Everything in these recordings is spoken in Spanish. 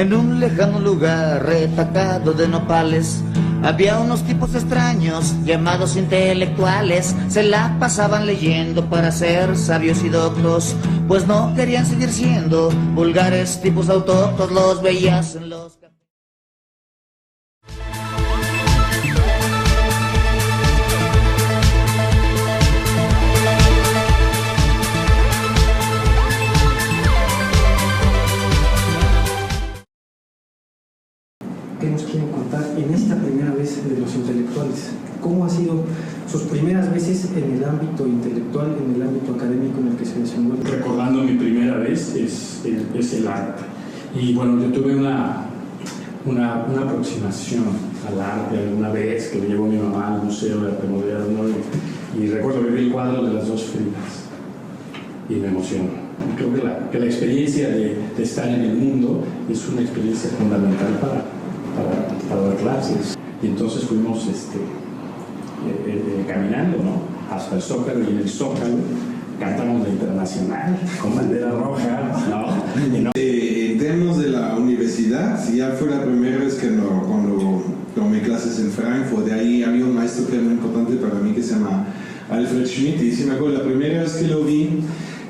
En un lejano lugar retacado de nopales había unos tipos extraños llamados intelectuales. Se la pasaban leyendo para ser sabios y doctos, pues no querían seguir siendo vulgares tipos autóctonos. Los veías en los... ¿Qué nos quieren contar en esta primera vez de los intelectuales? ¿Cómo ha sido sus primeras veces en el ámbito intelectual, en el ámbito académico en el que se desenvuelve? Recordando mi primera vez es el arte. Y bueno, yo tuve una aproximación al arte alguna vez que me llevó mi mamá al Museo de Arte Moderno y recuerdo ver el cuadro de las dos Fridas y me emocionó. Creo que la experiencia de estar en el mundo es una experiencia fundamental para dar clases. Y entonces fuimos caminando, ¿no?, hasta el Zócalo, y en el Zócalo cantamos la Internacional con bandera roja, ¿no? En términos de la universidad, ya fue la primera vez cuando tomé clases en Frankfurt. De ahí había un maestro que era muy importante para mí que se llama Alfred Schmidt, y sí me acuerdo la primera vez que lo vi.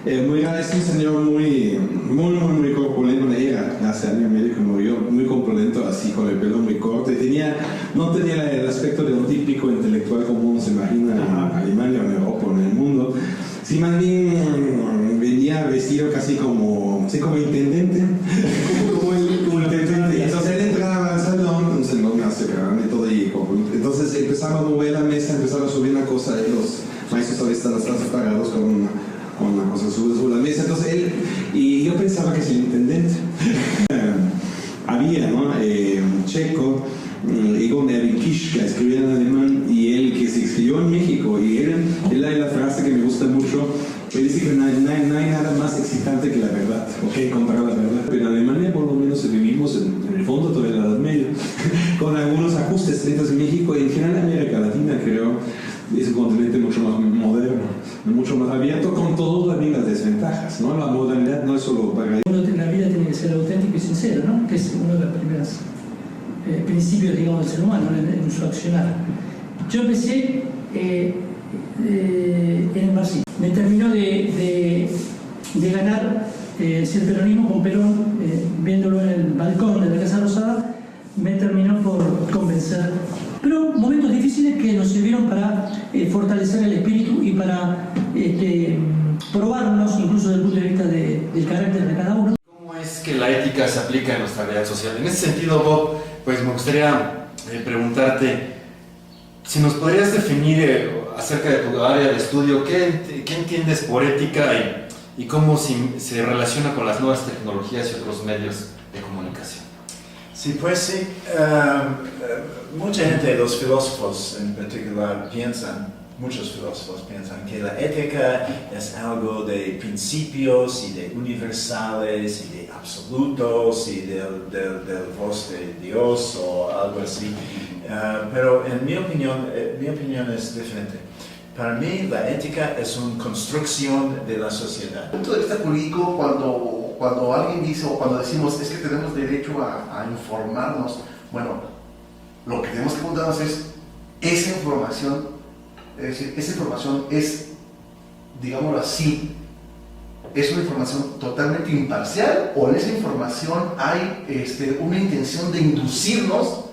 Es un señor muy corpulento, era hace año y medio que murió, muy corpulento, así con el pelo muy corto, y no tenía el aspecto de un típico intelectual como uno se imagina en Alemania o en Europa o en el mundo. Sí, más bien venía vestido casi como intendente, como intendente. Entonces él entraba al salón, un salón más grande y todo, y entonces empezaba a mover la mesa, empezaba a subir una cosa, y los maestros todavía están parados con una cosa sobre la mesa. Entonces él, y yo pensaba que es el intendente. Había, ¿no?, checo, Igor Nervikisch, que escribía en alemán, y él que se escribió en México, y él hay la frase que me gusta mucho. Él dice que no hay nada más excitante que la verdad, encontrar la verdad. Pero en Alemania por lo menos vivimos en el fondo toda la Edad Media, con algunos ajustes. Entonces México, y en general América Latina, creo, es un continente mucho más moderno, mucho más abierto, con todas las desventajas, ¿no? La modernidad no es solo para... Uno en la vida tiene que ser auténtico y sincero, ¿no?, que es uno de los primeros principios, digamos, del ser humano en su accionar. Yo empecé en el marxismo. Me terminó de ganar el peronismo con Perón, viéndolo en el balcón de la Casa Rosada, me terminó por convencer. Pero momentos difíciles que nos sirvieron para fortalecer el espíritu y para probarnos, incluso desde el punto de vista del carácter de cada uno. ¿Cómo es que la ética se aplica en nuestra realidad social? En ese sentido, Bob, pues me gustaría preguntarte si nos podrías definir acerca de tu área de estudio, ¿qué entiendes por ética y cómo se relaciona con las nuevas tecnologías y otros medios de comunicación? Sí, pues sí. Mucha gente, los filósofos en particular, muchos filósofos piensan que la ética es algo de principios y de universales y de absolutos y del voz de Dios o algo así. Pero en mi opinión es diferente. Para mí la ética es una construcción de la sociedad. Desde el punto de vista jurídico, cuando alguien dice o cuando decimos es que tenemos derecho a informarnos, bueno, lo que tenemos que preguntarnos es, esa información es, digámoslo así, ¿es una información totalmente imparcial o en esa información hay una intención de inducirnos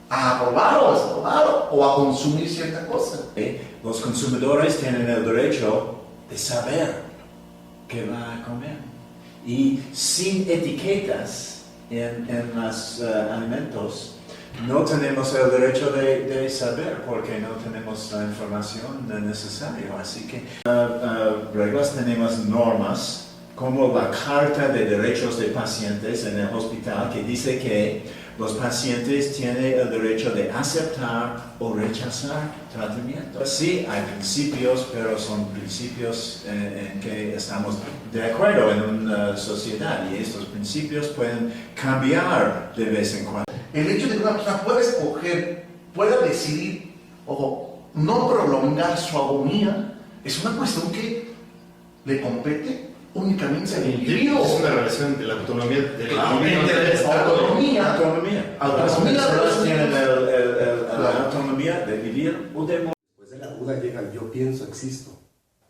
a aprobar o a desaprobar o a consumir cierta cosa? Los consumidores tienen el derecho de saber qué va a comer. Y sin etiquetas en los alimentos, no tenemos el derecho de saber porque no tenemos la información necesaria. Así que reglas, tenemos normas como la Carta de Derechos de Pacientes en el hospital, que dice que los pacientes tienen el derecho de aceptar o rechazar tratamiento. Sí, hay principios, pero son principios en que estamos de acuerdo en una sociedad, y estos principios pueden cambiar de vez en cuando. El hecho de que una persona pueda escoger, pueda decidir, no prolongar su agonía, es una cuestión que le compete únicamente el individuo. Es una relación de la autonomía del autonomía. Las personas tienen la autonomía de vivir o de morir. Después de la duda llega el yo pienso, existo,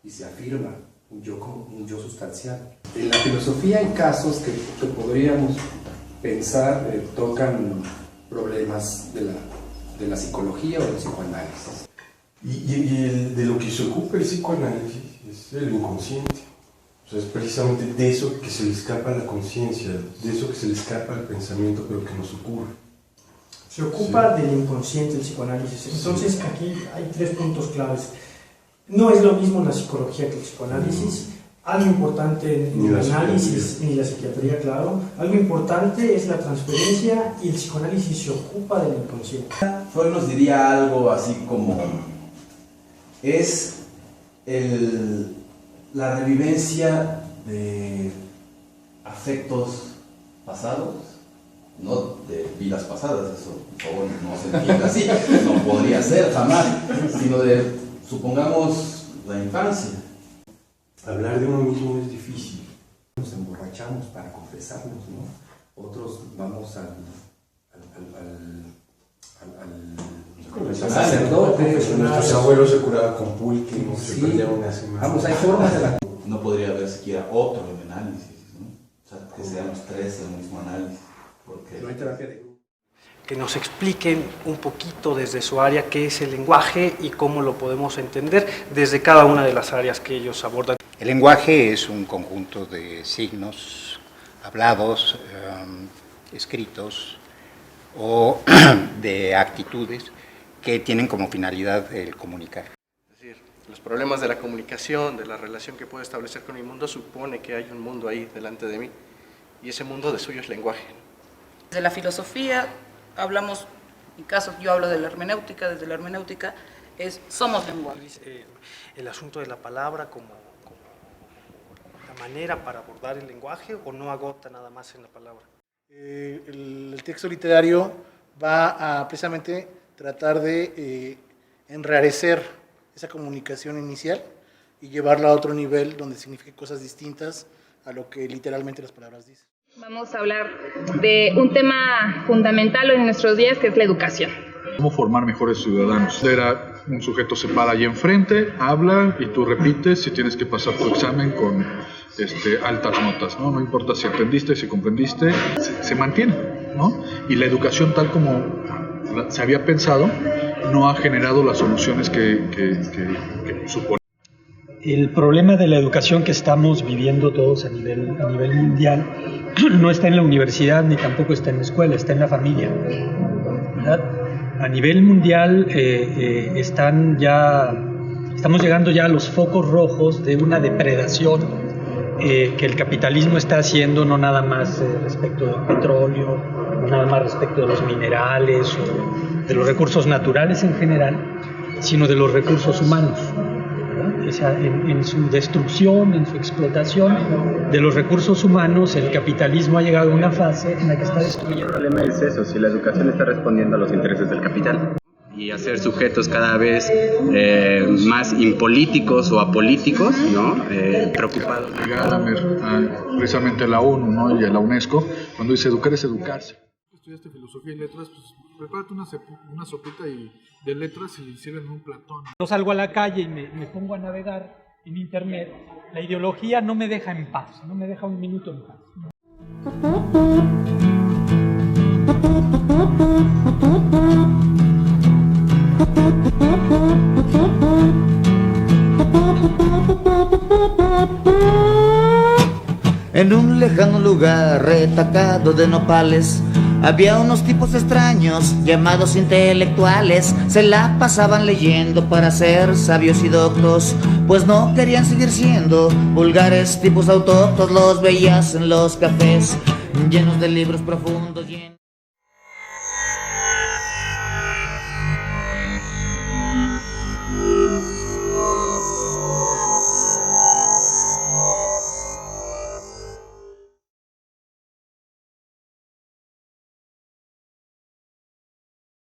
y se afirma un yo sustancial. En la filosofía hay casos que podríamos pensar tocan problemas de la psicología o del psicoanálisis. Y de lo que se ocupa el psicoanálisis es el inconsciente. O sea, es precisamente de eso que se le escapa a la conciencia, de eso que se le escapa al pensamiento, pero que nos ocurre. Se ocupa del inconsciente el psicoanálisis. Entonces aquí hay 3 puntos claves. No es lo mismo la psicología que el psicoanálisis. Algo importante en el análisis, ni la psiquiatría, claro. Algo importante es la transferencia y el psicoanálisis se ocupa del inconsciente. Freud nos diría algo así como es la revivencia de afectos pasados, no de vidas pasadas, eso por favor no se entienda así, no podría ser jamás, sino de, supongamos, la infancia. Hablar de uno mismo es difícil. Nos emborrachamos para confesarnos, ¿no? Otros vamos al sacerdote. Nuestros abuelos se curaban con pulque, ¿no? Se Sí. perdían una semana. Vamos, hay formas de la... No podría haber siquiera otro análisis, ¿no? O sea, que seamos 3 en el mismo análisis, porque No hay terapia de grupo. Que nos expliquen un poquito desde su área qué es el lenguaje y cómo lo podemos entender desde cada una de las áreas que ellos abordan. El lenguaje es un conjunto de signos hablados, escritos o de actitudes que tienen como finalidad el comunicar. Es decir, los problemas de la comunicación, de la relación que puedo establecer con mi mundo, supone que hay un mundo ahí delante de mí y ese mundo de suyo es lenguaje. Desde la filosofía hablamos, en mi caso yo hablo de la hermenéutica, desde la hermenéutica somos lenguaje. El asunto de la palabra como la manera para abordar el lenguaje o no agota nada más en la palabra. El texto literario va a precisamente tratar de enrarecer esa comunicación inicial y llevarla a otro nivel donde signifique cosas distintas a lo que literalmente las palabras dicen. Vamos a hablar de un tema fundamental en nuestros días, que es la educación. ¿Cómo formar mejores ciudadanos? Era un sujeto se para ahí enfrente, habla y tú repites si tienes que pasar tu examen con altas notas, ¿no? No importa si entendiste, si comprendiste, se mantiene, ¿no? Y la educación tal como se había pensado no ha generado las soluciones que supone. El problema de la educación que estamos viviendo todos a nivel mundial no está en la universidad ni tampoco está en la escuela, está en la familia, ¿verdad? A nivel mundial estamos llegando ya a los focos rojos de una depredación que el capitalismo está haciendo, no nada más respecto del petróleo, no nada más respecto de los minerales o de los recursos naturales en general, sino de los recursos humanos. En su destrucción, en su explotación de los recursos humanos, el capitalismo ha llegado a una fase en la que está destruyendo. El problema es eso, si la educación está respondiendo a los intereses del capital y a ser sujetos cada vez más impolíticos o apolíticos, ¿no? Preocupados. Precisamente a la ONU, ¿no? Y a la UNESCO, cuando dice educar es educarse. Estudiaste filosofía y letras, pues prepárate una sopita de letras y sirven un platón. Yo salgo a la calle y me pongo a navegar en internet. La ideología no me deja en paz, no me deja un minuto en paz. En un lejano lugar retacado de nopales había unos tipos extraños llamados intelectuales. Se la pasaban leyendo para ser sabios y doctos, pues no querían seguir siendo vulgares tipos autóctonos. Los veías en los cafés llenos de libros profundos.